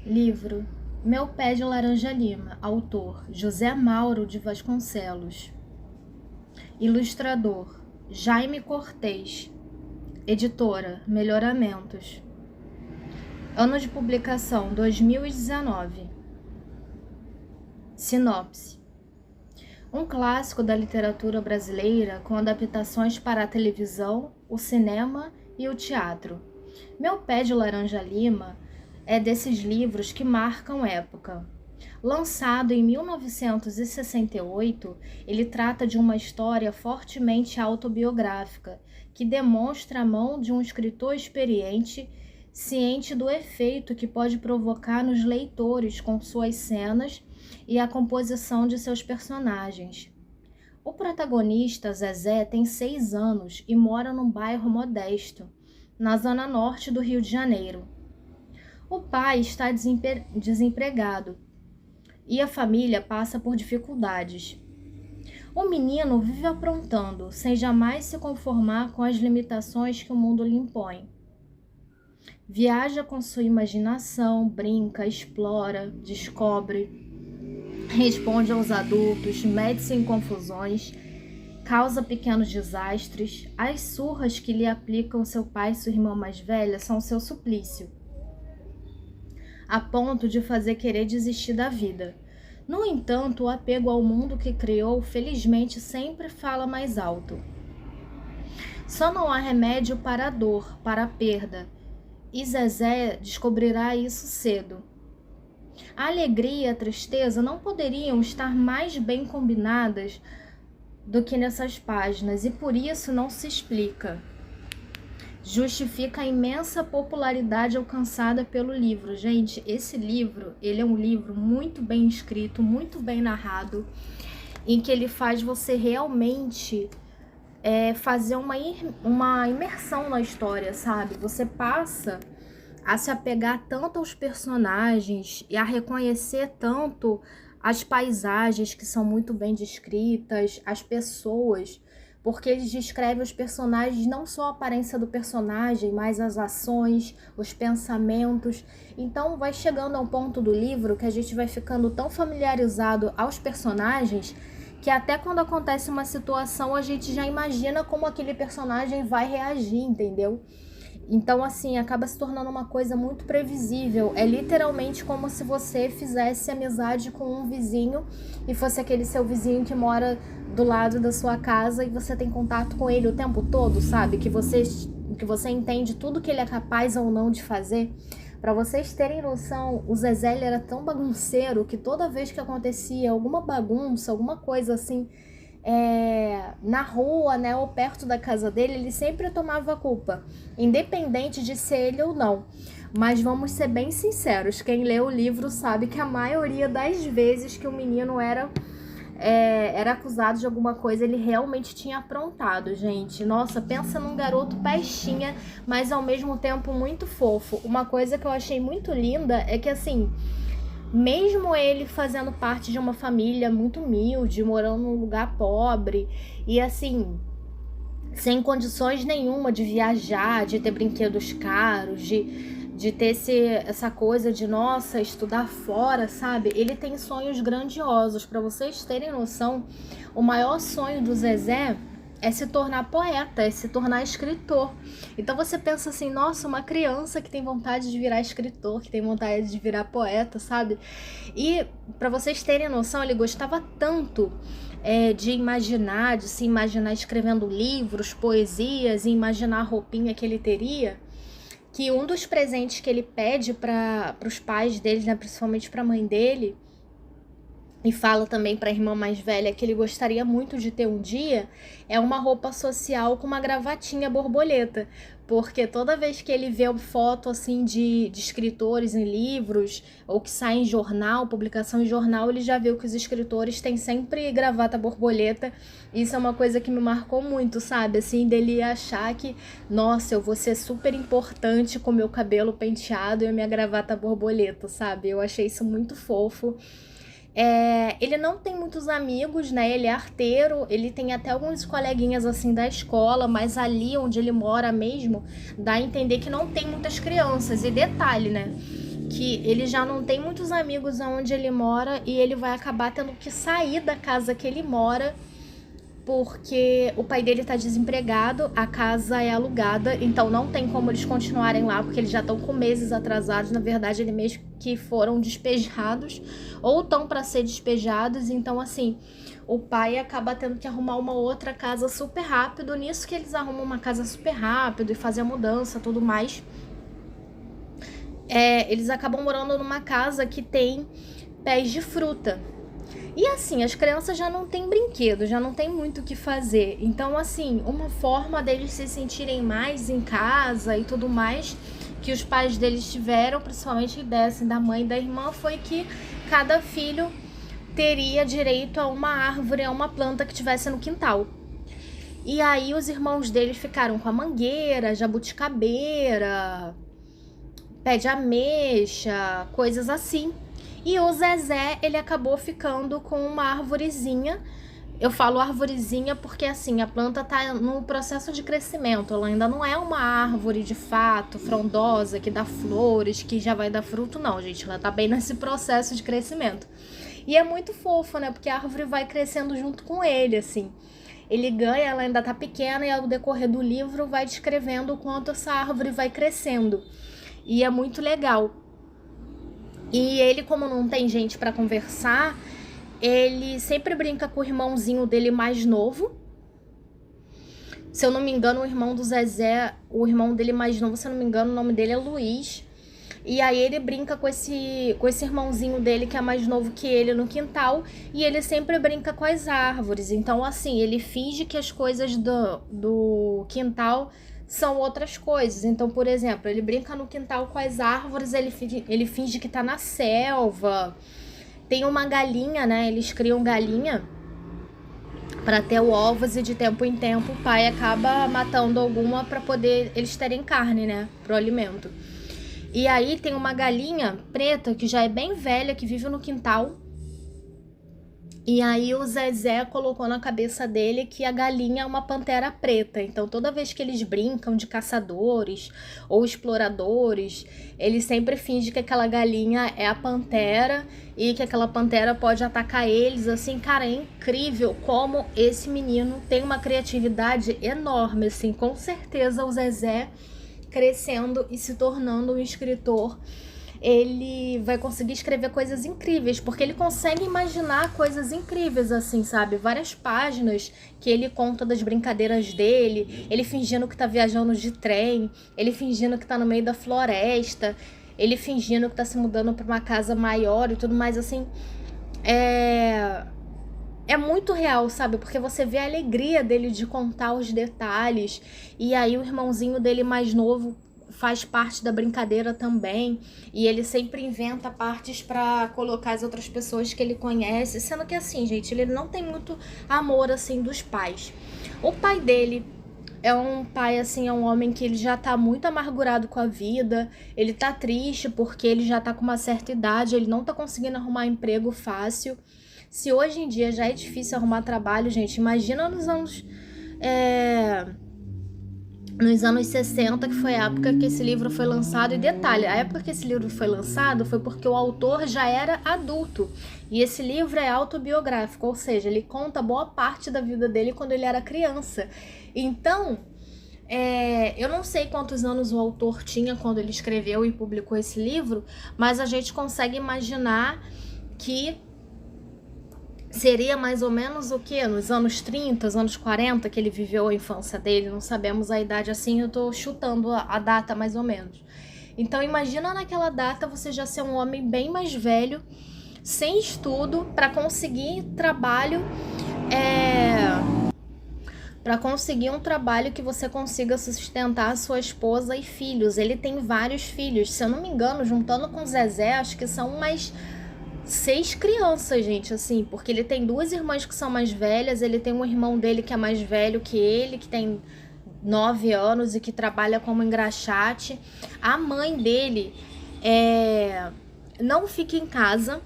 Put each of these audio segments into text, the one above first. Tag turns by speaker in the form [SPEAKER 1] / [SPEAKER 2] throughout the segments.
[SPEAKER 1] Livro Meu Pé de Laranja Lima, autor José Mauro de Vasconcelos, ilustrador Jaime Cortez, editora Melhoramentos, ano de publicação 2019. Sinopse: um clássico da literatura brasileira com adaptações para a televisão, o cinema e o teatro. Meu Pé de Laranja Lima é desses livros que marcam época. Lançado em 1968, ele trata de uma história fortemente autobiográfica, que demonstra a mão de um escritor experiente, ciente do efeito que pode provocar nos leitores com suas cenas e a composição de seus personagens. O protagonista, Zezé, tem 6 anos e mora num bairro modesto, na zona norte do Rio de Janeiro. O pai está desempregado e a família passa por dificuldades. O menino vive aprontando, sem jamais se conformar com as limitações que o mundo lhe impõe. Viaja com sua imaginação, brinca, explora, descobre, responde aos adultos, mete-se em confusões, causa pequenos desastres. As surras que lhe aplicam seu pai e sua irmã mais velha são seu suplício, a ponto de fazer querer desistir da vida. No entanto, o apego ao mundo que criou, felizmente, sempre fala mais alto. Só não há remédio para a dor, para a perda, e Zezé descobrirá isso cedo. A alegria e a tristeza não poderiam estar mais bem combinadas do que nessas páginas, e por isso não se explica. Justifica a imensa popularidade alcançada pelo livro. Gente, esse livro, ele é um livro muito bem escrito, muito bem narrado, em que ele faz você realmente fazer uma imersão na história, sabe? Você passa a se apegar tanto aos personagens e a reconhecer tanto as paisagens que são muito bem descritas, as pessoas, porque eles descrevem os personagens, não só a aparência do personagem, mas as ações, os pensamentos. Então vai chegando a um ponto do livro que a gente vai ficando tão familiarizado aos personagens que até quando acontece uma situação a gente já imagina como aquele personagem vai reagir, entendeu? Então, assim, acaba se tornando uma coisa muito previsível. É literalmente como se você fizesse amizade com um vizinho e fosse aquele seu vizinho que mora do lado da sua casa e você tem contato com ele o tempo todo, sabe? Que você entende tudo que ele é capaz ou não de fazer. Para vocês terem noção, o Zezé ele era tão bagunceiro que toda vez que acontecia alguma bagunça, alguma coisa assim, na rua, né, ou perto da casa dele, ele sempre tomava a culpa, independente de ser ele ou não. Mas vamos ser bem sinceros, quem lê o livro sabe que a maioria das vezes que o menino era acusado de alguma coisa, ele realmente tinha aprontado, gente. Nossa, pensa num garoto pestinha, mas ao mesmo tempo muito fofo. Uma coisa que eu achei muito linda é que, assim, mesmo ele fazendo parte de uma família muito humilde, morando num lugar pobre e assim, sem condições nenhuma de viajar, de ter brinquedos caros, de ter essa coisa de, nossa, estudar fora, sabe? Ele tem sonhos grandiosos. Para vocês terem noção, o maior sonho do Zezé é se tornar poeta, é se tornar escritor. Então você pensa assim, nossa, uma criança que tem vontade de virar escritor, que tem vontade de virar poeta, sabe? E para vocês terem noção, ele gostava tanto de imaginar, de se imaginar escrevendo livros, poesias, e imaginar a roupinha que ele teria, que um dos presentes que ele pede para os pais dele, né, principalmente para a mãe dele, e fala também para a irmã mais velha que ele gostaria muito de ter um dia, é uma roupa social com uma gravatinha borboleta, porque toda vez que ele vê uma foto assim de escritores em livros, ou que sai em jornal, publicação em jornal, ele já viu que os escritores têm sempre gravata borboleta. Isso é uma coisa que me marcou muito, sabe? Assim, dele achar que, nossa, eu vou ser super importante com meu cabelo penteado e a minha gravata borboleta, sabe? Eu achei isso muito fofo. Ele não tem muitos amigos, né? Ele é arteiro, ele tem até alguns coleguinhas assim da escola, mas ali onde ele mora mesmo, dá a entender que não tem muitas crianças. E detalhe, né? que ele já não tem muitos amigos onde ele mora e ele vai acabar tendo que sair da casa que ele mora porque o pai dele tá desempregado, a casa é alugada, então não tem como eles continuarem lá, porque eles já estão com meses atrasados. Na verdade, eles mesmo que foram despejados ou estão para ser despejados. Então, assim, o pai acaba tendo que arrumar uma outra casa super rápido. Nisso que eles arrumam uma casa super rápido e fazem a mudança, tudo mais. Eles acabam morando numa casa que tem pés de fruta. E assim, as crianças já não têm brinquedo, já não tem muito o que fazer. Então, assim, uma forma deles se sentirem mais em casa e tudo mais que os pais deles tiveram, principalmente dessa, da mãe e da irmã, foi que cada filho teria direito a uma árvore, a uma planta que tivesse no quintal. E aí os irmãos deles ficaram com a mangueira, jabuticabeira, pé de ameixa, coisas assim. E o Zezé, ele acabou ficando com uma arvorezinha. Eu falo arvorezinha porque, assim, a planta tá no processo de crescimento. Ela ainda não é uma árvore, de fato, frondosa, que dá flores, que já vai dar fruto, não, gente. Ela tá bem nesse processo de crescimento. E é muito fofo, né? Porque a árvore vai crescendo junto com ele, assim. Ele ganha, ela ainda tá pequena, e ao decorrer do livro vai descrevendo o quanto essa árvore vai crescendo. E é muito legal. E ele, como não tem gente pra conversar, ele sempre brinca com o irmãozinho dele mais novo. Se eu não me engano, o irmão do Zezé, o irmão dele mais novo, se eu não me engano, o nome dele é Luiz. E aí ele brinca com esse irmãozinho dele que é mais novo que ele no quintal. E ele sempre brinca com as árvores. Então, assim, ele finge que as coisas do quintal são outras coisas. Então, por exemplo, ele brinca no quintal com as árvores, ele finge que tá na selva. Tem uma galinha, né? Eles criam galinha para ter ovos e de tempo em tempo o pai acaba matando alguma para poder eles terem carne, né? Pro alimento. E aí tem uma galinha preta que já é bem velha, que vive no quintal. E aí o Zezé colocou na cabeça dele que a galinha é uma pantera preta. Então toda vez que eles brincam de caçadores ou exploradores, ele sempre finge que aquela galinha é a pantera e que aquela pantera pode atacar eles. Assim, cara, é incrível como esse menino tem uma criatividade enorme, assim. Com certeza o Zezé, crescendo e se tornando um escritor, ele vai conseguir escrever coisas incríveis, porque ele consegue imaginar coisas incríveis, assim, sabe? Várias páginas que ele conta das brincadeiras dele, ele fingindo que tá viajando de trem, ele fingindo que tá no meio da floresta, ele fingindo que tá se mudando pra uma casa maior e tudo mais, assim. É muito real, sabe? Porque você vê a alegria dele de contar os detalhes. E aí o irmãozinho dele mais novo faz parte da brincadeira também, e ele sempre inventa partes pra colocar as outras pessoas que ele conhece, sendo que assim, gente, ele não tem muito amor assim dos pais. O pai dele é um pai, assim, é um homem que ele já tá muito amargurado com a vida, ele tá triste porque ele já tá com uma certa idade, ele não tá conseguindo arrumar emprego fácil. Se hoje em dia já é difícil arrumar trabalho, gente, imagina nos anos 60, que foi a época que esse livro foi lançado. E detalhe, a época que esse livro foi lançado foi porque o autor já era adulto. E esse livro é autobiográfico, ou seja, ele conta boa parte da vida dele quando ele era criança. Então, eu não sei quantos anos o autor tinha quando ele escreveu e publicou esse livro, mas a gente consegue imaginar que seria mais ou menos o que? Nos anos 30, anos 40 que ele viveu a infância dele, não sabemos a idade assim, eu tô chutando a data mais ou menos. Então imagina naquela data você já ser um homem bem mais velho, sem estudo, para conseguir trabalho, para conseguir um trabalho que você consiga sustentar a sua esposa e filhos. Ele tem vários filhos, se eu não me engano, juntando com o Zezé, acho que são mais 6 crianças, gente, assim, porque ele tem 2 irmãs que são mais velhas, ele tem um irmão dele que é mais velho que ele, que tem 9 anos e que trabalha como engraxate. A mãe dele não fica em casa.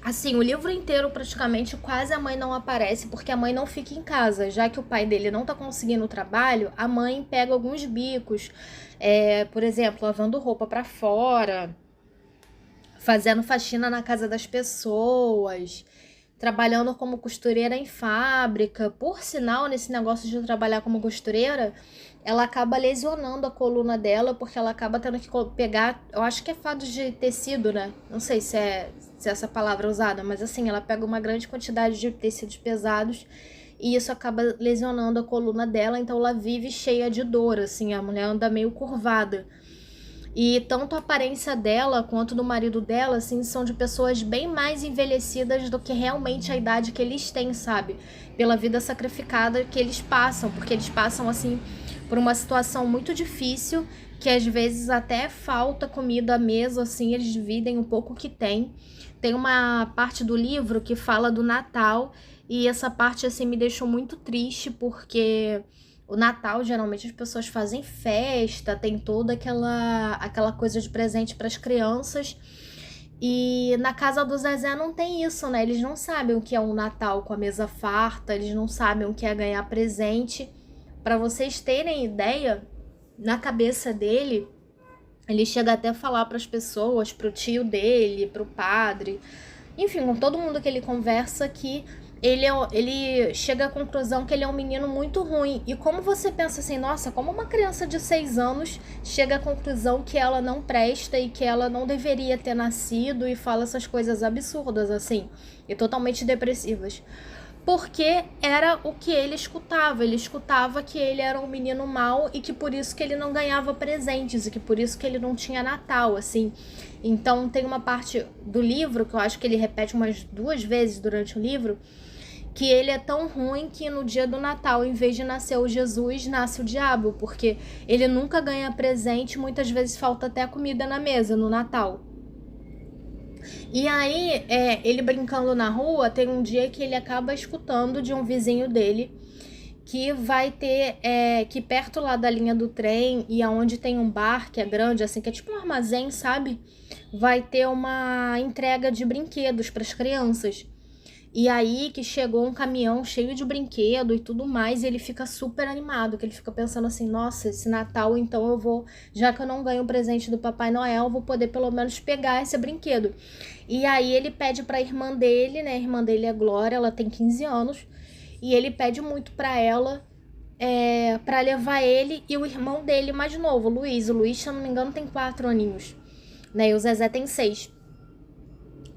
[SPEAKER 1] Assim, o livro inteiro, praticamente, quase a mãe não aparece, porque a mãe não fica em casa. Já que o pai dele não tá conseguindo trabalho, a mãe pega alguns bicos, por exemplo, lavando roupa pra fora, fazendo faxina na casa das pessoas, trabalhando como costureira em fábrica. Por sinal, nesse negócio de trabalhar como costureira, ela acaba lesionando a coluna dela, porque ela acaba tendo que pegar, eu acho que é fado de tecido, né? Não sei se essa palavra é usada, mas assim, ela pega uma grande quantidade de tecidos pesados e isso acaba lesionando a coluna dela, então ela vive cheia de dor, assim, a mulher anda meio curvada. E tanto a aparência dela quanto do marido dela, assim, são de pessoas bem mais envelhecidas do que realmente a idade que eles têm, sabe? Pela vida sacrificada que eles passam, porque eles passam, assim, por uma situação muito difícil, que às vezes até falta comida à mesa, assim, eles dividem um pouco o que tem. Tem uma parte do livro que fala do Natal, e essa parte, assim, me deixou muito triste, porque o Natal, geralmente, as pessoas fazem festa, tem toda aquela coisa de presente para as crianças. E na casa do Zezé não tem isso, né? Eles não sabem o que é um Natal com a mesa farta, eles não sabem o que é ganhar presente. Para vocês terem ideia, na cabeça dele, ele chega até a falar para as pessoas, pro tio dele, pro padre, enfim, com todo mundo que ele conversa, que ele chega à conclusão que ele é um menino muito ruim. E como você pensa assim, nossa, como uma criança de 6 anos chega à conclusão que ela não presta e que ela não deveria ter nascido, e fala essas coisas absurdas assim, e totalmente depressivas. Porque era o que ele escutava que ele era um menino mau e que por isso que ele não ganhava presentes e que por isso que ele não tinha Natal, assim. Então tem uma parte do livro que eu acho que ele repete umas 2 vezes durante o livro, que ele é tão ruim que no dia do Natal, em vez de nascer o Jesus, nasce o diabo, porque ele nunca ganha presente, muitas vezes falta até comida na mesa no Natal. E aí, ele brincando na rua, tem um dia que ele acaba escutando de um vizinho dele que vai ter, que perto lá da linha do trem e aonde tem um bar que é grande, assim, que é tipo um armazém, sabe? Vai ter uma entrega de brinquedos para as crianças. E aí que chegou um caminhão cheio de brinquedo e tudo mais, e ele fica super animado, que ele fica pensando assim, nossa, esse Natal então eu vou, já que eu não ganho o presente do Papai Noel, eu vou poder pelo menos pegar esse brinquedo. E aí ele pede pra irmã dele, né, a irmã dele é Glória, ela tem 15 anos, e ele pede muito pra ela, pra levar ele e o irmão dele mais novo, o Luiz, se eu não me engano tem 4 aninhos, né, e o Zezé tem 6.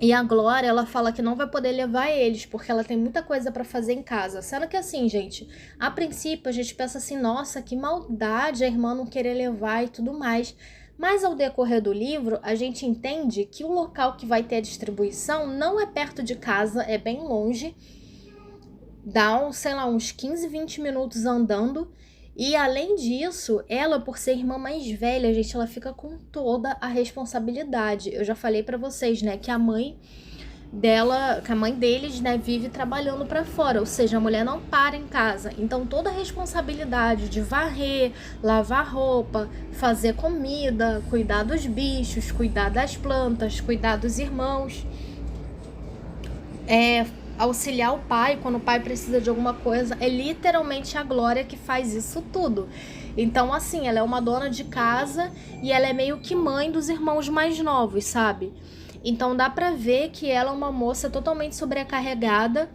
[SPEAKER 1] E a Glória, ela fala que não vai poder levar eles, porque ela tem muita coisa pra fazer em casa. Sendo que assim, gente, a princípio a gente pensa assim, nossa, que maldade a irmã não querer levar e tudo mais. Mas ao decorrer do livro, a gente entende que o local que vai ter a distribuição não é perto de casa, é bem longe. Dá, uns 15, 20 minutos andando. E além disso, ela, por ser irmã mais velha, gente, ela fica com toda a responsabilidade. Eu já falei pra vocês, né, que a mãe deles, né, vive trabalhando pra fora, ou seja, a mulher não para em casa. Então toda a responsabilidade de varrer, lavar roupa, fazer comida, cuidar dos bichos, cuidar das plantas, cuidar dos irmãos, auxiliar o pai quando o pai precisa de alguma coisa, é literalmente a Glória que faz isso tudo. Então, assim, ela é uma dona de casa e ela é meio que mãe dos irmãos mais novos, sabe? Então dá pra ver que ela é uma moça totalmente sobrecarregada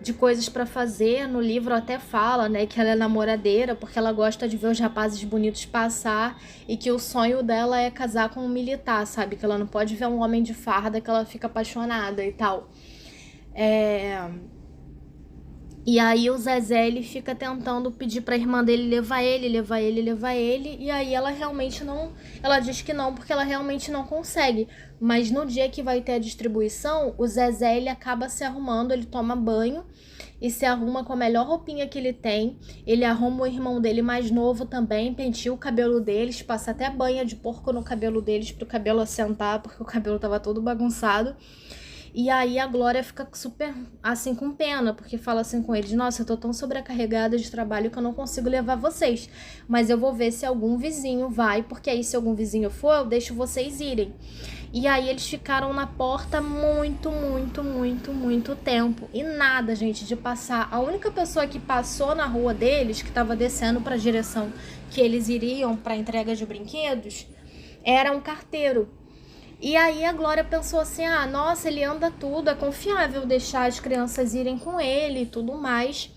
[SPEAKER 1] de coisas pra fazer. No livro até fala, né, que ela é namoradeira porque ela gosta de ver os rapazes bonitos passar e que o sonho dela é casar com um militar, sabe? Que ela não pode ver um homem de farda que ela fica apaixonada e tal. E aí o Zezé, ele fica tentando pedir pra irmã dele levar ele, e aí ela realmente não, ela diz que não, porque ela realmente não consegue. Mas no dia que vai ter a distribuição, o Zezé, ele acaba se arrumando, ele toma banho e se arruma com a melhor roupinha que ele tem. Ele arruma o irmão dele mais novo também, penteia o cabelo deles, passa até banha de porco no cabelo deles pro cabelo assentar, porque o cabelo tava todo bagunçado. E aí a Glória fica super, assim, com pena, porque fala assim com eles, nossa, eu tô tão sobrecarregada de trabalho que eu não consigo levar vocês, mas eu vou ver se algum vizinho vai, porque aí se algum vizinho for, eu deixo vocês irem. E aí eles ficaram na porta muito tempo, e nada, gente, de passar. A única pessoa que passou na rua deles, que tava descendo pra direção que eles iriam pra entrega de brinquedos, era um carteiro. E aí a Glória pensou assim, ah, nossa, ele anda tudo, é confiável deixar as crianças irem com ele e tudo mais.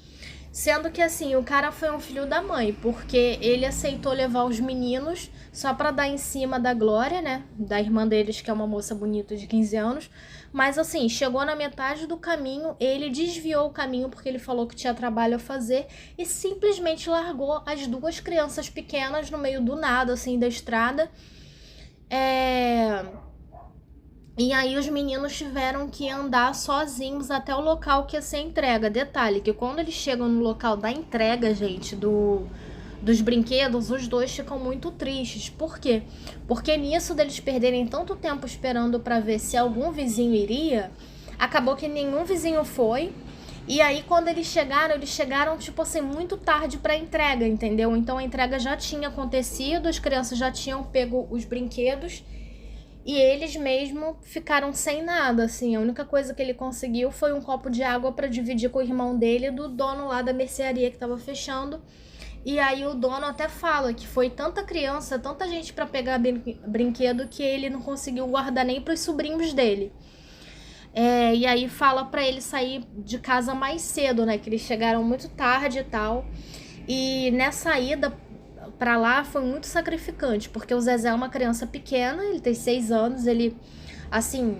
[SPEAKER 1] Sendo que assim, o cara foi um filho da mãe, porque ele aceitou levar os meninos só pra dar em cima da Glória, né? Da irmã deles, que é uma moça bonita de 15 anos. Mas assim, chegou na metade do caminho, ele desviou o caminho porque ele falou que tinha trabalho a fazer e simplesmente largou as duas crianças pequenas no meio do nada, assim, da estrada. E aí os meninos tiveram que andar sozinhos até o local que ia ser a entrega. Detalhe, que quando eles chegam no local da entrega, gente, dos brinquedos, os dois ficam muito tristes. Por quê? Porque nisso deles perderem tanto tempo esperando para ver se algum vizinho iria, acabou que nenhum vizinho foi. E aí quando eles chegaram tipo assim, muito tarde pra entrega, entendeu? Então a entrega já tinha acontecido, as crianças já tinham pego os brinquedos. E eles mesmo ficaram sem nada, assim. A única coisa que ele conseguiu foi um copo de água para dividir com o irmão dele, do dono lá da mercearia que estava fechando. E aí o dono até fala que foi tanta criança, tanta gente para pegar brinquedo que ele não conseguiu guardar nem para os sobrinhos dele. E aí fala para ele sair de casa mais cedo, né? Que eles chegaram muito tarde e tal. E nessa ida pra lá foi muito sacrificante, porque o Zezé é uma criança pequena, ele tem 6 anos, ele, assim,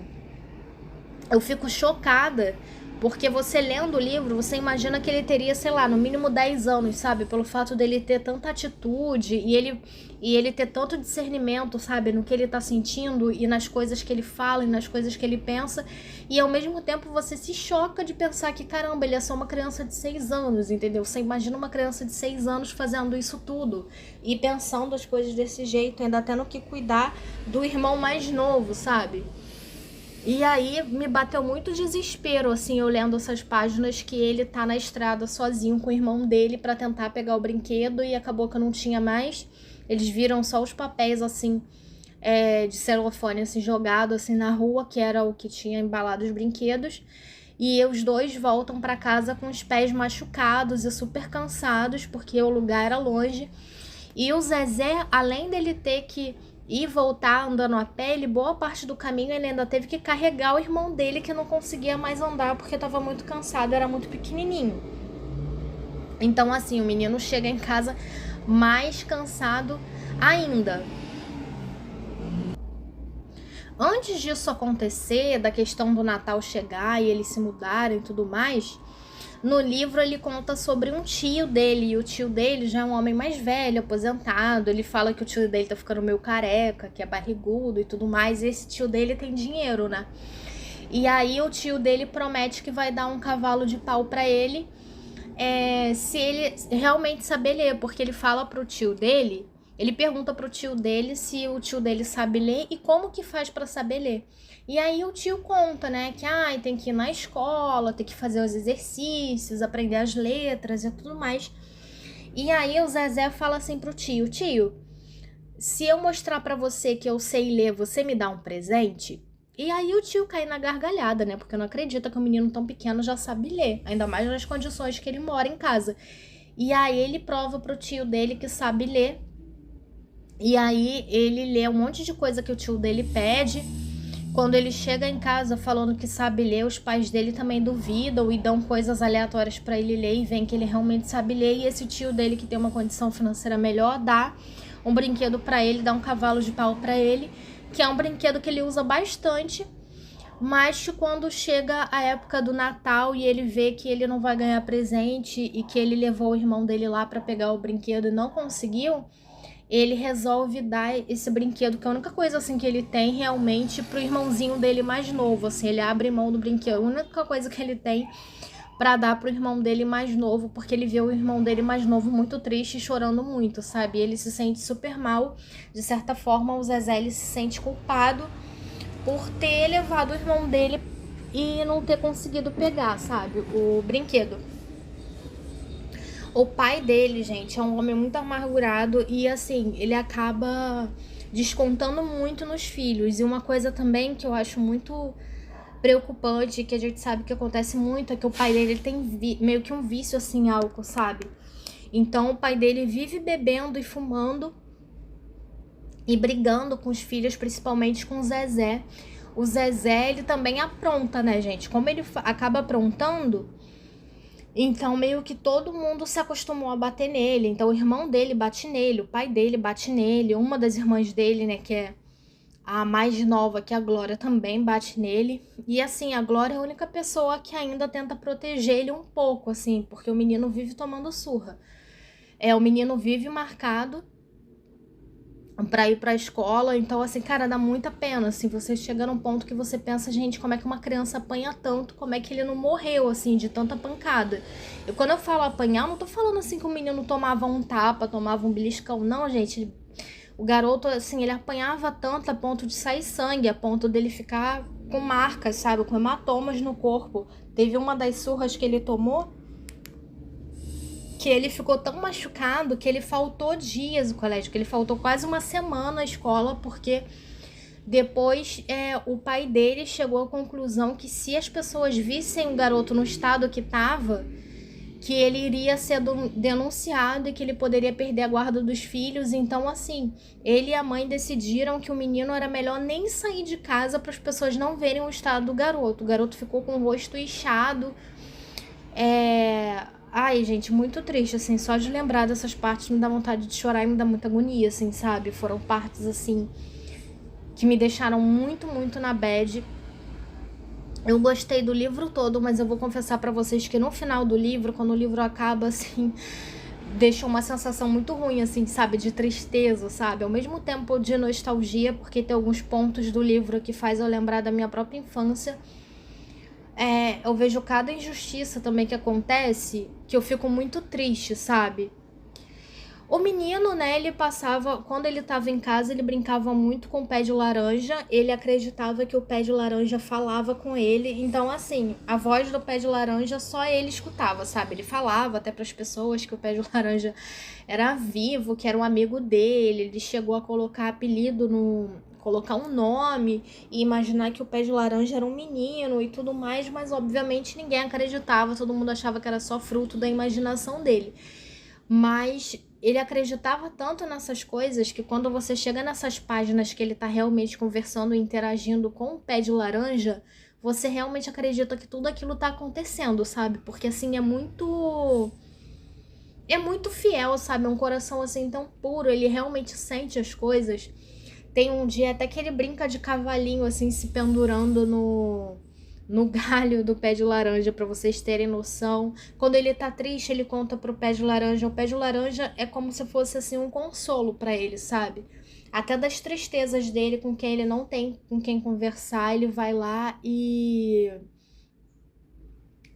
[SPEAKER 1] eu fico chocada, porque você lendo o livro, você imagina que ele teria, sei lá, no mínimo 10 anos, sabe? Pelo fato dele ter tanta atitude e ele ter tanto discernimento, sabe? No que ele tá sentindo e nas coisas que ele fala e nas coisas que ele pensa. E ao mesmo tempo você se choca de pensar que, caramba, ele é só uma criança de 6 anos, entendeu? Você imagina uma criança de 6 anos fazendo isso tudo e pensando as coisas desse jeito, ainda tendo que cuidar do irmão mais novo, sabe? E aí me bateu muito desespero, assim, eu lendo essas páginas que ele tá na estrada sozinho com o irmão dele pra tentar pegar o brinquedo e acabou que não tinha mais. Eles viram só os papéis, assim, de celofane, assim, jogado, assim, na rua, que era o que tinha embalado os brinquedos. E os dois voltam pra casa com os pés machucados e super cansados, porque o lugar era longe. E o Zezé, além dele ter que ir voltar andando a pé, ele, boa parte do caminho ele ainda teve que carregar o irmão dele, que não conseguia mais andar porque estava muito cansado, era muito pequenininho. Então assim, o menino chega em casa mais cansado ainda. Antes disso acontecer, da questão do Natal chegar e eles se mudarem e tudo mais, no livro ele conta sobre um tio dele, e o tio dele já é um homem mais velho, aposentado. Ele fala que o tio dele tá ficando meio careca, que é barrigudo e tudo mais, e esse tio dele tem dinheiro, né? E aí o tio dele promete que vai dar um cavalo de pau pra ele, se ele realmente saber ler, porque ele fala pro tio dele, ele pergunta pro tio dele se o tio dele sabe ler e como que faz pra saber ler. E aí o tio conta, né, que tem que ir na escola, tem que fazer os exercícios, aprender as letras e tudo mais. E aí o Zezé fala assim pro tio, se eu mostrar pra você que eu sei ler, você me dá um presente? E aí o tio cai na gargalhada, né, porque não acredita que um menino tão pequeno já sabe ler, ainda mais nas condições que ele mora em casa. E aí ele prova pro tio dele que sabe ler, e aí ele lê um monte de coisa que o tio dele pede. Quando ele chega em casa falando que sabe ler, os pais dele também duvidam e dão coisas aleatórias para ele ler e veem que ele realmente sabe ler. E esse tio dele, que tem uma condição financeira melhor, dá um brinquedo para ele, dá um cavalo de pau para ele, que é um brinquedo que ele usa bastante, mas que quando chega a época do Natal e ele vê que ele não vai ganhar presente e que ele levou o irmão dele lá para pegar o brinquedo e não conseguiu, ele resolve dar esse brinquedo, que é a única coisa assim que ele tem realmente, pro irmãozinho dele mais novo, assim, ele abre mão do brinquedo, a única coisa que ele tem pra dar pro irmão dele mais novo, porque ele vê o irmão dele mais novo muito triste e chorando muito, sabe? Ele se sente super mal, de certa forma o Zezé ele se sente culpado por ter levado o irmão dele e não ter conseguido pegar, sabe, o brinquedo. O pai dele, gente, é um homem muito amargurado e, assim, ele acaba descontando muito nos filhos. E uma coisa também que eu acho muito preocupante, que a gente sabe que acontece muito, é que o pai dele ele tem meio que um vício, assim, em álcool, sabe? Então, o pai dele vive bebendo e fumando e brigando com os filhos, principalmente com o Zezé. O Zezé, ele também apronta, né, gente? Como ele acaba aprontando, então meio que todo mundo se acostumou a bater nele. Então o irmão dele bate nele, o pai dele bate nele, uma das irmãs dele, né, que é a mais nova, que é a Glória, também bate nele. E assim, a Glória é a única pessoa que ainda tenta proteger ele um pouco, assim, porque o menino vive tomando surra. O menino vive marcado pra ir pra escola, então assim, cara, dá muita pena, assim, você chega num ponto que você pensa, gente, como é que uma criança apanha tanto, como é que ele não morreu, assim, de tanta pancada. E quando eu falo apanhar, eu não tô falando assim que o menino tomava um tapa, tomava um beliscão, não, gente. O garoto, assim, ele apanhava tanto a ponto de sair sangue, a ponto dele ficar com marcas, sabe, com hematomas no corpo. Teve uma das surras que ele tomou que ele ficou tão machucado que ele faltou dias no colégio, que ele faltou quase uma semana à escola, porque depois o pai dele chegou à conclusão que se as pessoas vissem o garoto no estado que estava, que ele iria ser denunciado e que ele poderia perder a guarda dos filhos. Então, assim, ele e a mãe decidiram que o menino era melhor nem sair de casa para as pessoas não verem o estado do garoto. O garoto ficou com o rosto inchado. Ai, gente, muito triste, assim, só de lembrar dessas partes me dá vontade de chorar e me dá muita agonia, assim, sabe? Foram partes, assim, que me deixaram muito, muito na bad. Eu gostei do livro todo, mas eu vou confessar pra vocês que no final do livro, quando o livro acaba, assim, deixa uma sensação muito ruim, assim, sabe? De tristeza, sabe? Ao mesmo tempo de nostalgia, porque tem alguns pontos do livro que faz eu lembrar da minha própria infância. Eu vejo cada injustiça também que acontece, que eu fico muito triste, sabe? O menino, né, ele passava, quando ele tava em casa, ele brincava muito com o pé de laranja, ele acreditava que o pé de laranja falava com ele, então assim, a voz do pé de laranja só ele escutava, sabe? Ele falava até para as pessoas que o pé de laranja era vivo, que era um amigo dele, ele chegou a colocar apelido colocar um nome e imaginar que o pé de laranja era um menino e tudo mais, mas obviamente ninguém acreditava, todo mundo achava que era só fruto da imaginação dele. Mas ele acreditava tanto nessas coisas que quando você chega nessas páginas que ele tá realmente conversando e interagindo com o pé de laranja, você realmente acredita que tudo aquilo tá acontecendo, sabe? Porque assim, é muito fiel, sabe? É um coração assim tão puro, ele realmente sente as coisas. Tem um dia até que ele brinca de cavalinho, assim, se pendurando no galho do pé de laranja, pra vocês terem noção. Quando ele tá triste, ele conta pro pé de laranja. O pé de laranja é como se fosse, assim, um consolo pra ele, sabe? Até das tristezas dele, com quem ele não tem com quem conversar, ele vai lá e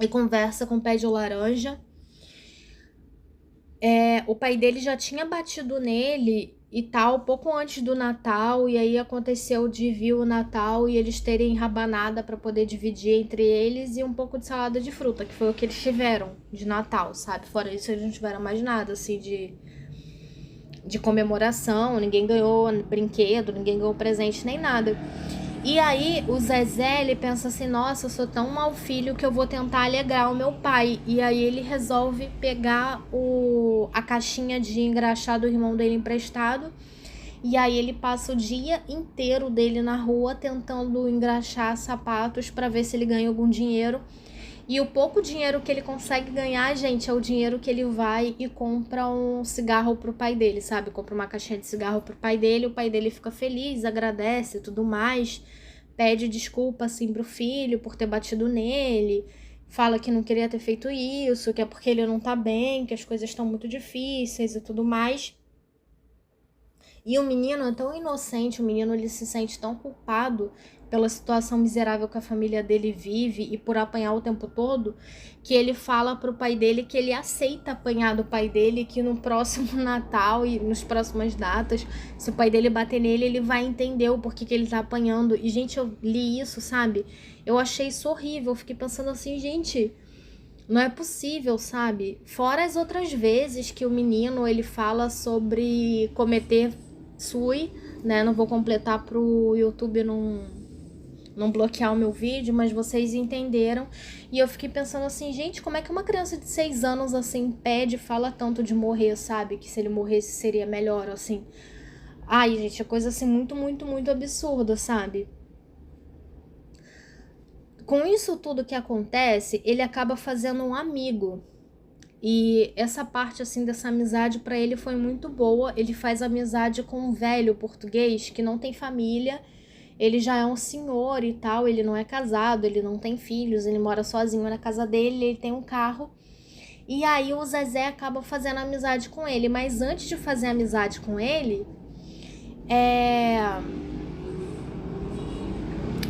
[SPEAKER 1] conversa com o pé de laranja. O pai dele já tinha batido nele e tal, pouco antes do Natal, e aí aconteceu de vir o Natal e eles terem rabanada para poder dividir entre eles e um pouco de salada de fruta, que foi o que eles tiveram de Natal, sabe? Fora isso, eles não tiveram mais nada, assim, de comemoração, ninguém ganhou brinquedo, ninguém ganhou presente, nem nada. E aí o Zezé, ele pensa assim, nossa, eu sou tão mau filho que eu vou tentar alegrar o meu pai. E aí ele resolve pegar a caixinha de engraxar do irmão dele emprestado. E aí ele passa o dia inteiro dele na rua tentando engraxar sapatos para ver se ele ganha algum dinheiro. E o pouco dinheiro que ele consegue ganhar, gente, é o dinheiro que ele vai e compra um cigarro pro pai dele, sabe? Compra uma caixinha de cigarro pro pai dele, o pai dele fica feliz, agradece e tudo mais, pede desculpa, assim, pro filho por ter batido nele, fala que não queria ter feito isso, que é porque ele não tá bem, que as coisas estão muito difíceis e tudo mais. E o menino é tão inocente, o menino ele se sente tão culpado pela situação miserável que a família dele vive e por apanhar o tempo todo, que ele fala pro pai dele que ele aceita apanhar do pai dele, que no próximo Natal e nas próximas datas, se o pai dele bater nele, ele vai entender o porquê que ele tá apanhando. E, gente, eu li isso, sabe? Eu achei isso horrível, eu fiquei pensando assim, gente, não é possível, sabe? Fora as outras vezes que o menino, ele fala sobre cometer SUI, né? Não vou completar pro YouTube não bloquear o meu vídeo, mas vocês entenderam. E eu fiquei pensando assim, gente, como é que uma criança de 6 anos, assim, fala tanto de morrer, sabe? Que se ele morresse seria melhor, assim. Ai, gente, é coisa assim muito, muito, muito absurda, sabe? Com isso tudo que acontece, ele acaba fazendo um amigo. E essa parte assim dessa amizade pra ele foi muito boa. Ele faz amizade com um velho português que não tem família. Ele já é um senhor e tal, ele não é casado, ele não tem filhos, ele mora sozinho na casa dele, ele tem um carro. E aí o Zezé acaba fazendo amizade com ele, mas antes de fazer amizade com ele, é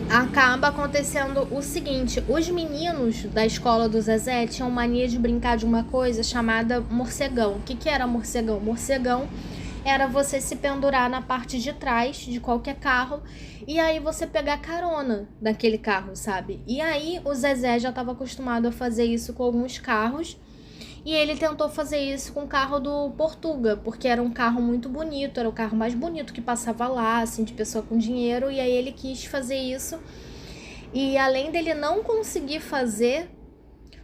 [SPEAKER 1] acaba acontecendo o seguinte: os meninos da escola do Zezé tinham mania de brincar de uma coisa chamada morcegão. O que era morcegão? Morcegão era você se pendurar na parte de trás de qualquer carro e aí você pegar carona daquele carro, sabe? E aí o Zezé já estava acostumado a fazer isso com alguns carros. E ele tentou fazer isso com o carro do Portuga, porque era um carro muito bonito, era o carro mais bonito que passava lá, assim, de pessoa com dinheiro. E aí ele quis fazer isso. E além dele não conseguir fazer,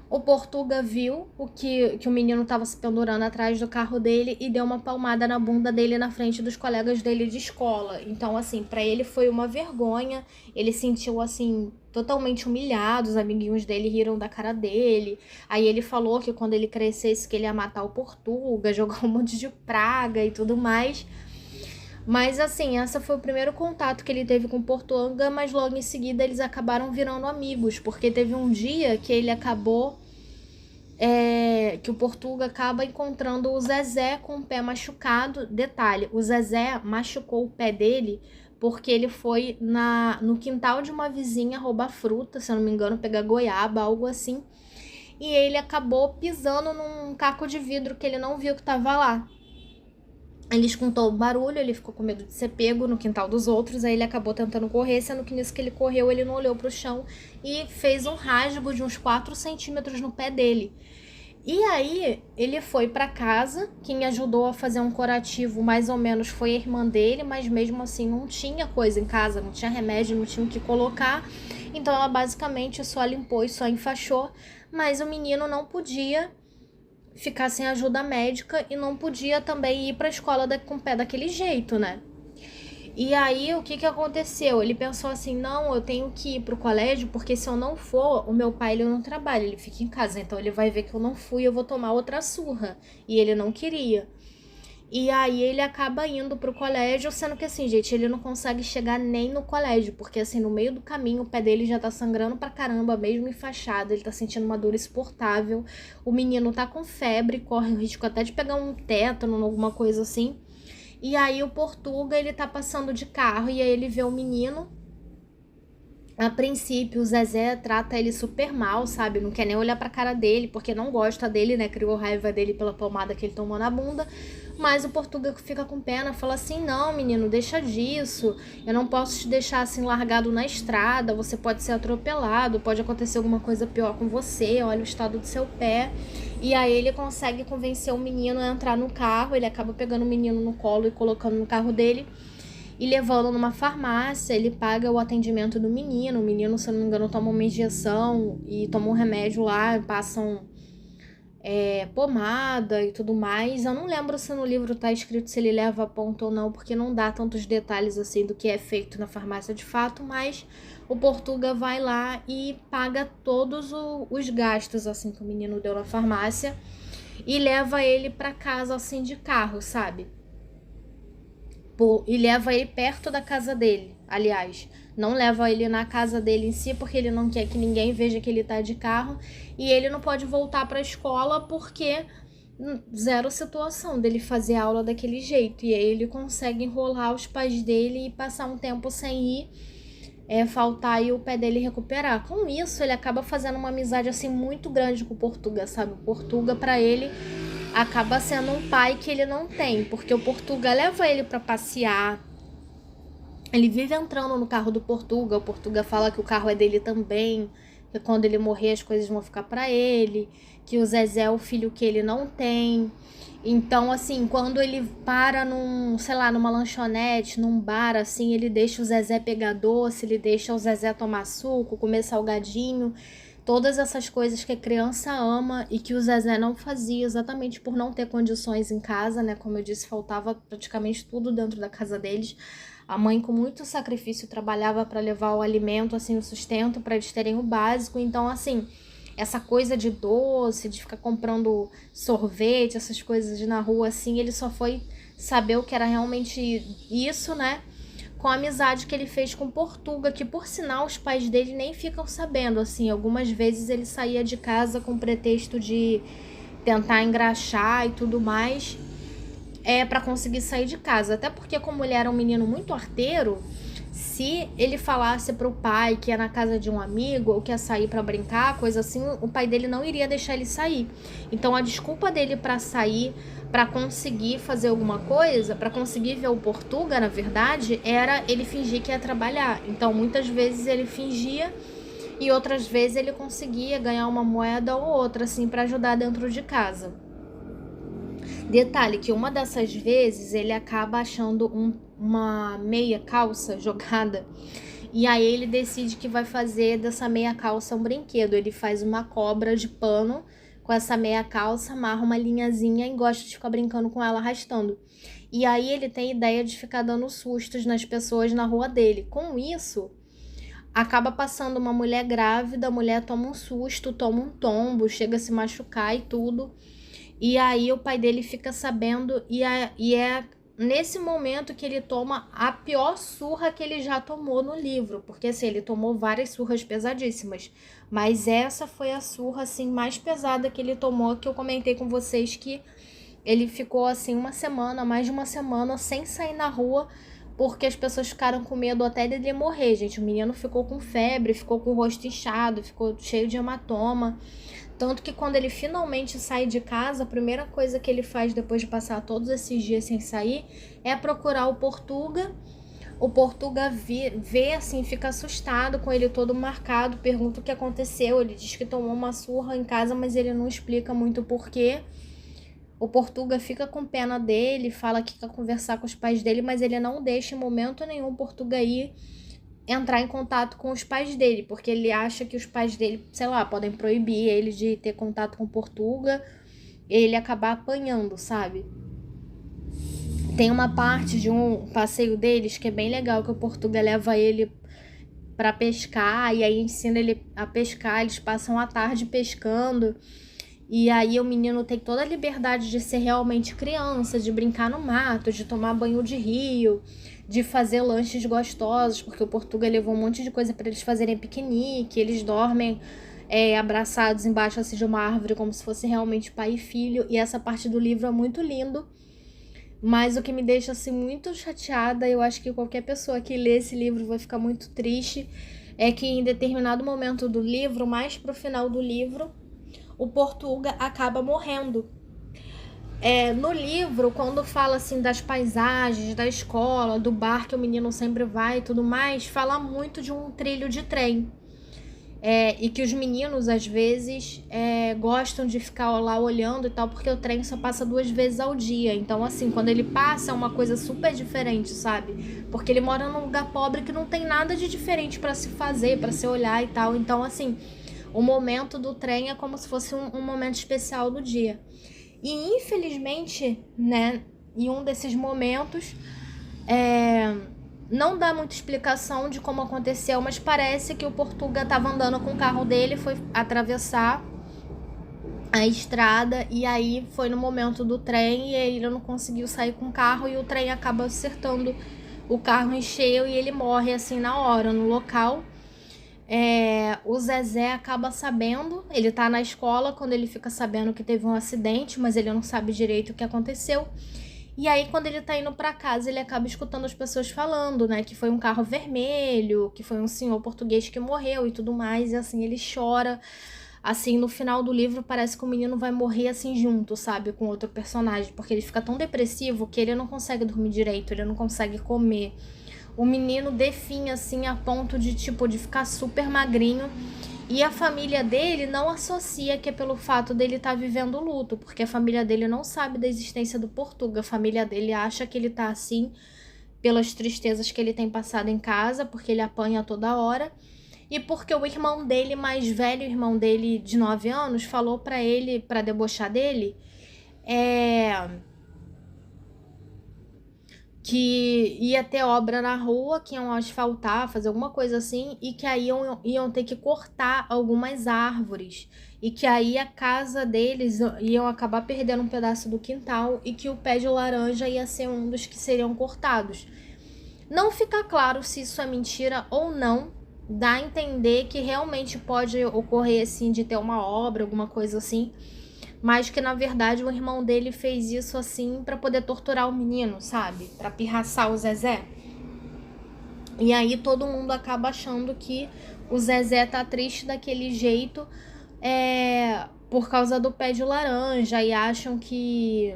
[SPEAKER 1] o Portuga viu que o menino estava se pendurando atrás do carro dele e deu uma palmada na bunda dele na frente dos colegas dele de escola. Então, assim, para ele foi uma vergonha. Ele sentiu, assim, totalmente humilhado. Os amiguinhos dele riram da cara dele. Aí ele falou que quando ele crescesse que ele ia matar o Portuga, jogar um monte de praga e tudo mais. Mas assim, essa foi o primeiro contato que ele teve com o Portuga, mas logo em seguida eles acabaram virando amigos, porque teve um dia que ele acabou que o Portuga acaba encontrando o Zezé com o pé machucado. Detalhe, o Zezé machucou o pé dele porque ele foi no quintal de uma vizinha roubar fruta, se eu não me engano, pegar goiaba, algo assim. E ele acabou pisando num caco de vidro que ele não viu que estava lá. Ele escutou o barulho, ele ficou com medo de ser pego no quintal dos outros, aí ele acabou tentando correr, sendo que nisso que ele correu, ele não olhou pro chão e fez um rasgo de uns 4 centímetros no pé dele. E aí ele foi para casa, quem ajudou a fazer um curativo mais ou menos foi a irmã dele, mas mesmo assim não tinha coisa em casa, não tinha remédio, não tinha o que colocar, então ela basicamente só limpou e só enfaixou, mas o menino não podia ficar sem ajuda médica e não podia também ir para a escola com o pé daquele jeito, né? E aí, o que aconteceu? Ele pensou assim, não, eu tenho que ir pro colégio, porque se eu não for, o meu pai ele não trabalha, ele fica em casa, então ele vai ver que eu não fui, eu vou tomar outra surra. E ele não queria. E aí ele acaba indo pro colégio, sendo que assim, gente, ele não consegue chegar nem no colégio, porque assim, no meio do caminho, o pé dele já tá sangrando pra caramba, mesmo enfaixado, ele tá sentindo uma dor insuportável, o menino tá com febre, corre o risco até de pegar um tétano, alguma coisa assim. E aí o Portuga, ele tá passando de carro e aí ele vê o menino. A princípio, o Zezé trata ele super mal, sabe? Não quer nem olhar pra cara dele, porque não gosta dele, né? Criou raiva dele pela palmada que ele tomou na bunda. Mas o Portuga fica com pena, fala assim, não, menino, deixa disso. Eu não posso te deixar assim largado na estrada, você pode ser atropelado, pode acontecer alguma coisa pior com você, olha o estado do seu pé. E aí ele consegue convencer o menino a entrar no carro, ele acaba pegando o menino no colo e colocando no carro dele e levando numa farmácia. Ele paga o atendimento do menino. O menino, se eu não me engano, toma uma injeção e toma um remédio lá, passam pomada e tudo mais. Eu não lembro se no livro tá escrito se ele leva a ponto ou não, porque não dá tantos detalhes assim do que é feito na farmácia de fato, mas o Portuga vai lá e paga todos os gastos assim que o menino deu na farmácia e leva ele para casa assim de carro, sabe? E leva ele perto da casa dele, aliás. Não leva ele na casa dele em si, porque ele não quer que ninguém veja que ele tá de carro. E ele não pode voltar pra escola porque zero situação dele fazer aula daquele jeito. E aí ele consegue enrolar os pais dele e passar um tempo sem ir, faltar e o pé dele recuperar. Com isso, ele acaba fazendo uma amizade assim muito grande com o Portuga, sabe? O Portuga, pra ele, acaba sendo um pai que ele não tem, porque o Portuga leva ele pra passear. Ele vive entrando no carro do Portuga, o Portuga fala que o carro é dele também, que quando ele morrer as coisas vão ficar pra ele, que o Zezé é o filho que ele não tem. Então, assim, quando ele para numa lanchonete, num bar, assim, ele deixa o Zezé pegar doce, ele deixa o Zezé tomar suco, comer salgadinho. Todas essas coisas que a criança ama e que o Zezé não fazia, exatamente por não ter condições em casa, né? Como eu disse, faltava praticamente tudo dentro da casa deles. A mãe, com muito sacrifício, trabalhava para levar o alimento, assim, o sustento, para eles terem o básico. Então, assim, essa coisa de doce, de ficar comprando sorvete, essas coisas na rua, assim, ele só foi saber o que era realmente isso, né? Com a amizade que ele fez com Portuga, que por sinal os pais dele nem ficam sabendo, assim, algumas vezes ele saía de casa com pretexto de tentar engraxar e tudo mais, para conseguir sair de casa, até porque como ele era um menino muito arteiro, se ele falasse pro pai que ia na casa de um amigo ou que ia sair para brincar, coisa assim, o pai dele não iria deixar ele sair. Então a desculpa dele para sair, para conseguir fazer alguma coisa, para conseguir ver o Portuga, na verdade, era ele fingir que ia trabalhar. Então muitas vezes ele fingia e outras vezes ele conseguia ganhar uma moeda ou outra assim para ajudar dentro de casa. Detalhe que uma dessas vezes ele acaba achando uma meia calça jogada e aí ele decide que vai fazer dessa meia calça um brinquedo. Ele faz uma cobra de pano com essa meia calça, amarra uma linhazinha e gosta de ficar brincando com ela arrastando. E aí ele tem a ideia de ficar dando sustos nas pessoas na rua dele. Com isso, acaba passando uma mulher grávida, a mulher toma um susto, toma um tombo, chega a se machucar e tudo. E aí o pai dele fica sabendo e é nesse momento que ele toma a pior surra que ele já tomou no livro. Porque assim, ele tomou várias surras pesadíssimas. Mas essa foi a surra assim mais pesada que ele tomou, que eu comentei com vocês que ele ficou assim uma semana, mais de uma semana, sem sair na rua, porque as pessoas ficaram com medo até dele morrer, gente. O menino ficou com febre, ficou com o rosto inchado, ficou cheio de hematoma. Tanto que quando ele finalmente sai de casa, a primeira coisa que ele faz depois de passar todos esses dias sem sair é procurar o Portuga. O Portuga vê assim, fica assustado com ele todo marcado, pergunta o que aconteceu. Ele diz que tomou uma surra em casa, mas ele não explica muito o porquê. O Portuga fica com pena dele, fala que quer conversar com os pais dele, mas ele não deixa em momento nenhum o Portuga ir entrar em contato com os pais dele, porque ele acha que os pais dele, sei lá, podem proibir ele de ter contato com o Portuga e ele acabar apanhando, sabe? Tem uma parte de um passeio deles que é bem legal, que o Portuga leva ele para pescar e aí ensina ele a pescar, eles passam a tarde pescando. E aí o menino tem toda a liberdade de ser realmente criança, de brincar no mato, de tomar banho de rio, de fazer lanches gostosos, porque o Portuga levou um monte de coisa para eles fazerem piquenique, eles dormem abraçados embaixo assim, de uma árvore, como se fosse realmente pai e filho, e essa parte do livro é muito lindo, mas o que me deixa assim muito chateada, eu acho que qualquer pessoa que lê esse livro vai ficar muito triste, é que em determinado momento do livro, mais pro final do livro, o Portuga acaba morrendo. No livro, quando fala assim das paisagens, da escola, do bar que o menino sempre vai e tudo mais, fala muito de um trilho de trem. E que os meninos, às vezes, gostam de ficar lá olhando e tal, porque o trem só passa 2 vezes ao dia. Então, assim, quando ele passa é uma coisa super diferente, sabe? Porque ele mora num lugar pobre que não tem nada de diferente para se fazer, para se olhar e tal. Então, assim, o momento do trem é como se fosse um momento especial do dia. E infelizmente, né, em um desses momentos, não dá muita explicação de como aconteceu, mas parece que o Portuga estava andando com o carro dele, foi atravessar a estrada e aí foi no momento do trem e ele não conseguiu sair com o carro e o trem acaba acertando o carro em cheio e ele morre assim na hora, no local. O Zezé acaba sabendo, ele tá na escola quando ele fica sabendo que teve um acidente, mas ele não sabe direito o que aconteceu. E aí quando ele tá indo pra casa, ele acaba escutando as pessoas falando, né, que foi um carro vermelho, que foi um senhor português que morreu e tudo mais, e assim, ele chora. Assim, no final do livro parece que o menino vai morrer assim junto, sabe, com outro personagem, porque ele fica tão depressivo que ele não consegue dormir direito, ele não consegue comer. O menino definha assim a ponto de de ficar super magrinho e a família dele não associa que é pelo fato dele estar vivendo luto, porque a família dele não sabe da existência do Portuga, a família dele acha que ele tá assim pelas tristezas que ele tem passado em casa, porque ele apanha toda hora. e porque o irmão dele mais velho, o irmão dele de 9 anos, falou pra ele, pra debochar dele, que ia ter obra na rua, que iam asfaltar, fazer alguma coisa assim, e que aí iam ter que cortar algumas árvores, e que aí a casa deles iam acabar perdendo um pedaço do quintal, e que o pé de laranja ia ser um dos que seriam cortados. Não fica claro se isso é mentira ou não, dá a entender que realmente pode ocorrer assim, de ter uma obra, alguma coisa assim, mas que na verdade o irmão dele fez isso assim pra poder torturar o menino, sabe? Pra pirraçar o Zezé. E aí todo mundo acaba achando que o Zezé tá triste daquele jeito por causa do pé de laranja, e achando que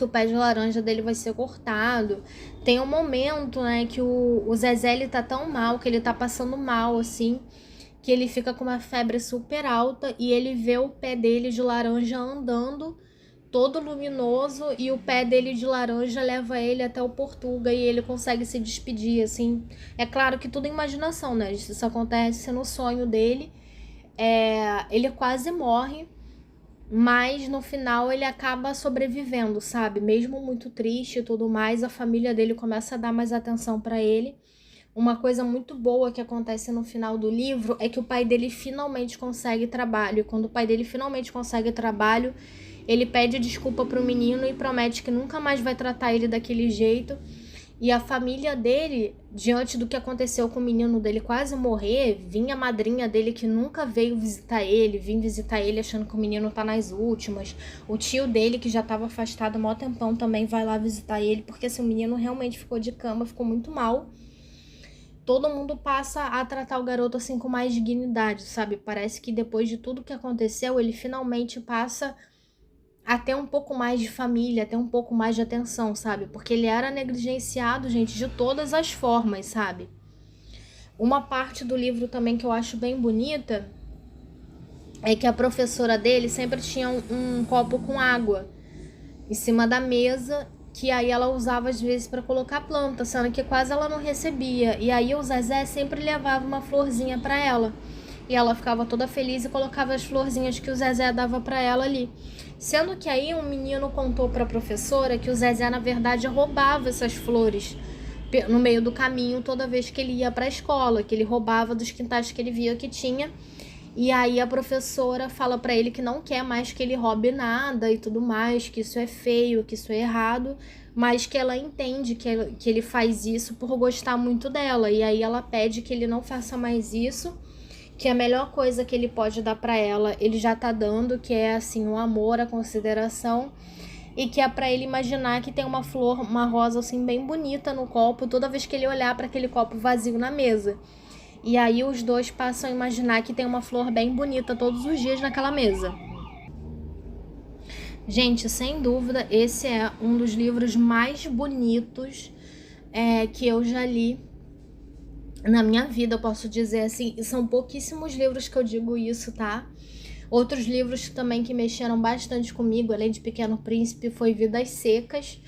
[SPEAKER 1] o pé de laranja dele vai ser cortado. Tem um momento, né, que o Zezé ele tá tão mal, que ele tá passando mal, assim, que ele fica com uma febre super alta e ele vê o pé dele de laranja andando, todo luminoso, e o pé dele de laranja leva ele até o Portuga e ele consegue se despedir, assim. É claro que tudo é imaginação, né? Isso acontece no sonho dele. Ele quase morre, mas no final ele acaba sobrevivendo, sabe? Mesmo muito triste e tudo mais, a família dele começa a dar mais atenção pra ele. Uma coisa muito boa que acontece no final do livro é que o pai dele finalmente consegue trabalho. E quando o pai dele finalmente consegue trabalho, ele pede desculpa pro menino e promete que nunca mais vai tratar ele daquele jeito. E a família dele, diante do que aconteceu com o menino dele quase morrer, vinha a madrinha dele que nunca veio visitar ele, vim visitar ele achando que o menino tá nas últimas. O tio dele, que já estava afastado há mó tempão, também vai lá visitar ele, porque assim, o menino realmente ficou de cama, ficou muito mal. Todo mundo passa a tratar o garoto assim com mais dignidade, sabe? Parece que depois de tudo que aconteceu, ele finalmente passa a ter um pouco mais de família, a ter um pouco mais de atenção, sabe? Porque ele era negligenciado, gente, de todas as formas, sabe? Uma parte do livro também que eu acho bem bonita é que a professora dele sempre tinha um copo com água em cima da mesa, que aí ela usava às vezes para colocar planta, sendo que quase ela não recebia. E aí o Zezé sempre levava uma florzinha para ela. E ela ficava toda feliz e colocava as florzinhas que o Zezé dava para ela ali. Sendo que aí um menino contou para a professora que o Zezé na verdade roubava essas flores no meio do caminho toda vez que ele ia para a escola, que ele roubava dos quintais que ele via que tinha. E aí a professora fala pra ele que não quer mais que ele roube nada e tudo mais, que isso é feio, que isso é errado, mas que ela entende que ele faz isso por gostar muito dela. E aí ela pede que ele não faça mais isso, que a melhor coisa que ele pode dar pra ela, ele já tá dando, que é assim, o amor, a consideração, e que é pra ele imaginar que tem uma flor, uma rosa assim bem bonita no copo, toda vez que ele olhar para aquele copo vazio na mesa. E aí os dois passam a imaginar que tem uma flor bem bonita todos os dias naquela mesa. Gente, sem dúvida, esse é um dos livros mais bonitos que eu já li na minha vida, eu posso dizer assim. E são pouquíssimos livros que eu digo isso, tá? Outros livros também que mexeram bastante comigo, além de Pequeno Príncipe, foi Vidas Secas.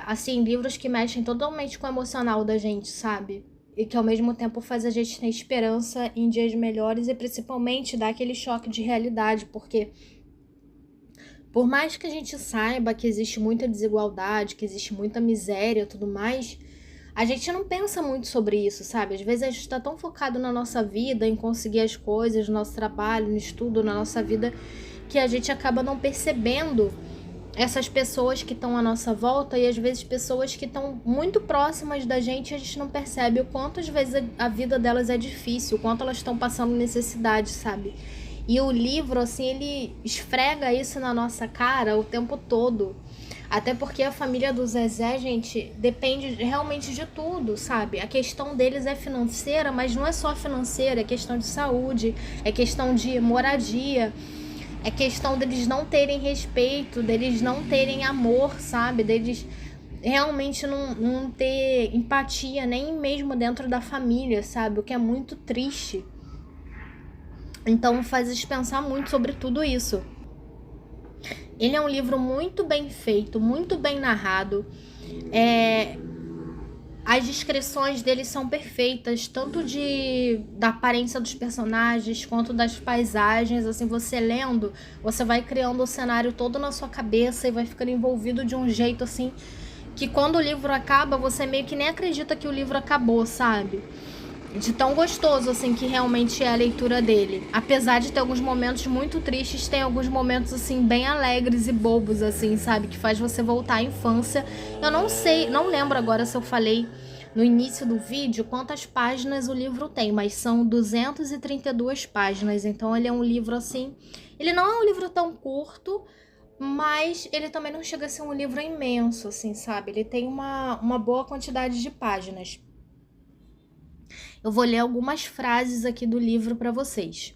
[SPEAKER 1] Assim, livros que mexem totalmente com o emocional da gente, sabe? E que ao mesmo tempo faz a gente ter esperança em dias melhores e principalmente dá aquele choque de realidade, porque por mais que a gente saiba que existe muita desigualdade, que existe muita miséria e tudo mais, a gente não pensa muito sobre isso, sabe? Às vezes a gente tá tão focado na nossa vida, em conseguir as coisas, no nosso trabalho, no estudo, na nossa vida, que a gente acaba não percebendo essas pessoas que estão à nossa volta, e às vezes pessoas que estão muito próximas da gente, a gente não percebe o quanto às vezes a vida delas é difícil, o quanto elas estão passando necessidade, sabe? E o livro, assim, ele esfrega isso na nossa cara o tempo todo. Até porque a família do Zezé, gente, depende realmente de tudo, sabe? A questão deles é financeira, mas não é só financeira, é questão de saúde, é questão de moradia. É questão deles não terem respeito, deles não terem amor, sabe? Deles realmente não ter empatia, nem mesmo dentro da família, sabe? O que é muito triste. Então faz a gente pensar muito sobre tudo isso. Ele é um livro muito bem feito, muito bem narrado. As descrições deles são perfeitas, tanto da aparência dos personagens quanto das paisagens. Assim, você lendo, você vai criando o cenário todo na sua cabeça e vai ficando envolvido de um jeito assim que quando o livro acaba, você meio que nem acredita que o livro acabou, sabe? De tão gostoso assim que realmente é a leitura dele. Apesar de ter alguns momentos muito tristes, tem alguns momentos assim bem alegres e bobos assim, sabe, que faz você voltar à infância. Eu não sei, não lembro agora se eu falei no início do vídeo quantas páginas o livro tem, mas são 232 páginas. Então ele é um livro assim, ele não é um livro tão curto, mas ele também não chega a ser um livro imenso assim, sabe? Ele tem uma boa quantidade de páginas. Eu vou ler algumas frases aqui do livro para vocês.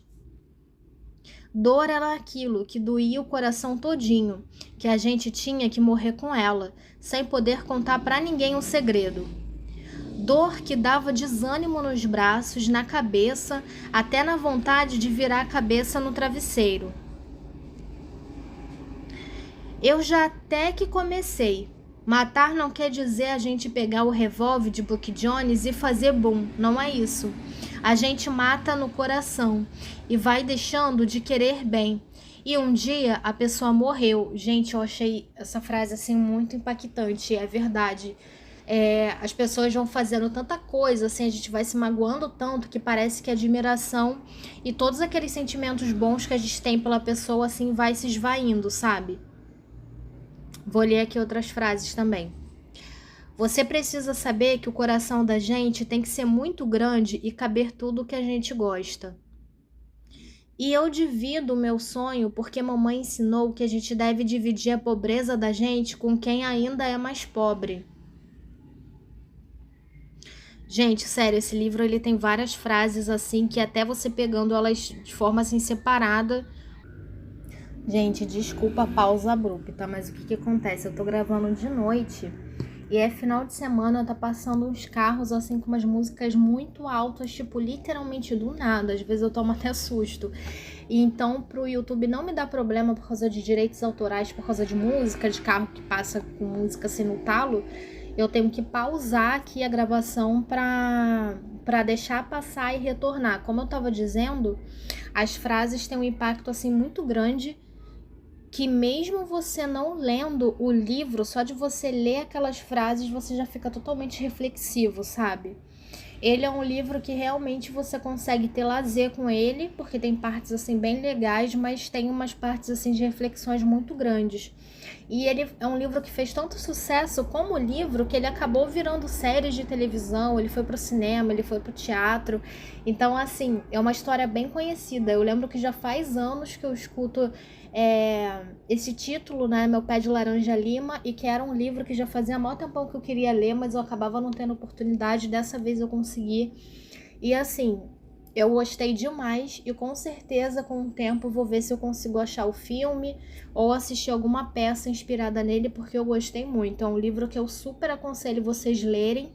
[SPEAKER 1] Dor era aquilo que doía o coração todinho, que a gente tinha que morrer com ela, sem poder contar para ninguém o segredo. Dor que dava desânimo nos braços, na cabeça, até na vontade de virar a cabeça no travesseiro. Eu já até que comecei. Matar não quer dizer a gente pegar o revólver de Buck Jones e fazer boom, não é isso. A gente mata no coração e vai deixando de querer bem. E um dia a pessoa morreu. Gente, eu achei essa frase assim muito impactante, é verdade. As pessoas vão fazendo tanta coisa, assim, a gente vai se magoando tanto que parece que a admiração e todos aqueles sentimentos bons que a gente tem pela pessoa, assim, vai se esvaindo, sabe? Vou ler aqui outras frases também. Você precisa saber que o coração da gente tem que ser muito grande e caber tudo o que a gente gosta. E eu divido o meu sonho porque mamãe ensinou que a gente deve dividir a pobreza da gente com quem ainda é mais pobre. Gente, sério, esse livro ele tem várias frases assim que até você pegando elas de forma assim separada. Gente, desculpa a pausa abrupta, mas o que acontece? Eu tô gravando de noite e é final de semana, tá passando uns carros assim com umas músicas muito altas, tipo, literalmente do nada. Às vezes eu tomo até susto. E então pro YouTube não me dá problema por causa de direitos autorais, por causa de música, de carro que passa com música assim no talo. Eu tenho que pausar aqui a gravação pra deixar passar e retornar. Como eu tava dizendo, as frases têm um impacto assim muito grande, que mesmo você não lendo o livro, só de você ler aquelas frases, você já fica totalmente reflexivo, sabe? Ele é um livro que realmente você consegue ter lazer com ele, porque tem partes assim bem legais, mas tem umas partes assim de reflexões muito grandes. E ele é um livro que fez tanto sucesso como livro que ele acabou virando séries de televisão, ele foi pro cinema, ele foi pro teatro. Então, assim, é uma história bem conhecida. Eu lembro que já faz anos que eu escuto esse título, né, Meu Pé de Laranja Lima, e que era um livro que já fazia mó tempão que eu queria ler, mas eu acabava não tendo oportunidade. Dessa vez eu consegui. E assim, eu gostei demais e com certeza com o tempo vou ver se eu consigo achar o filme ou assistir alguma peça inspirada nele, porque eu gostei muito. É um livro que eu super aconselho vocês lerem,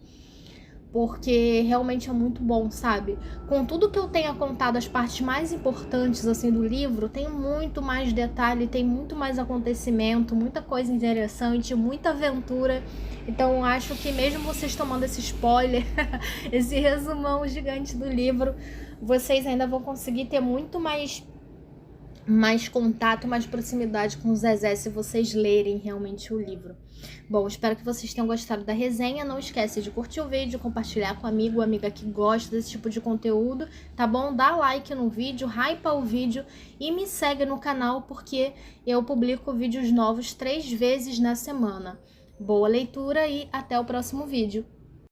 [SPEAKER 1] porque realmente é muito bom, sabe? Com tudo que eu tenha contado, as partes mais importantes assim do livro, tem muito mais detalhe, tem muito mais acontecimento, muita coisa interessante, muita aventura. Então eu acho que mesmo vocês tomando esse spoiler, esse resumão gigante do livro, vocês ainda vão conseguir ter muito mais contato, mais proximidade com o Zezé se vocês lerem realmente o livro. Bom, espero que vocês tenham gostado da resenha. Não esquece de curtir o vídeo, compartilhar com amigo ou amiga que gosta desse tipo de conteúdo, tá bom? Dá like no vídeo, hypa o vídeo e me segue no canal porque eu publico vídeos novos 3 vezes na semana. Boa leitura e até o próximo vídeo.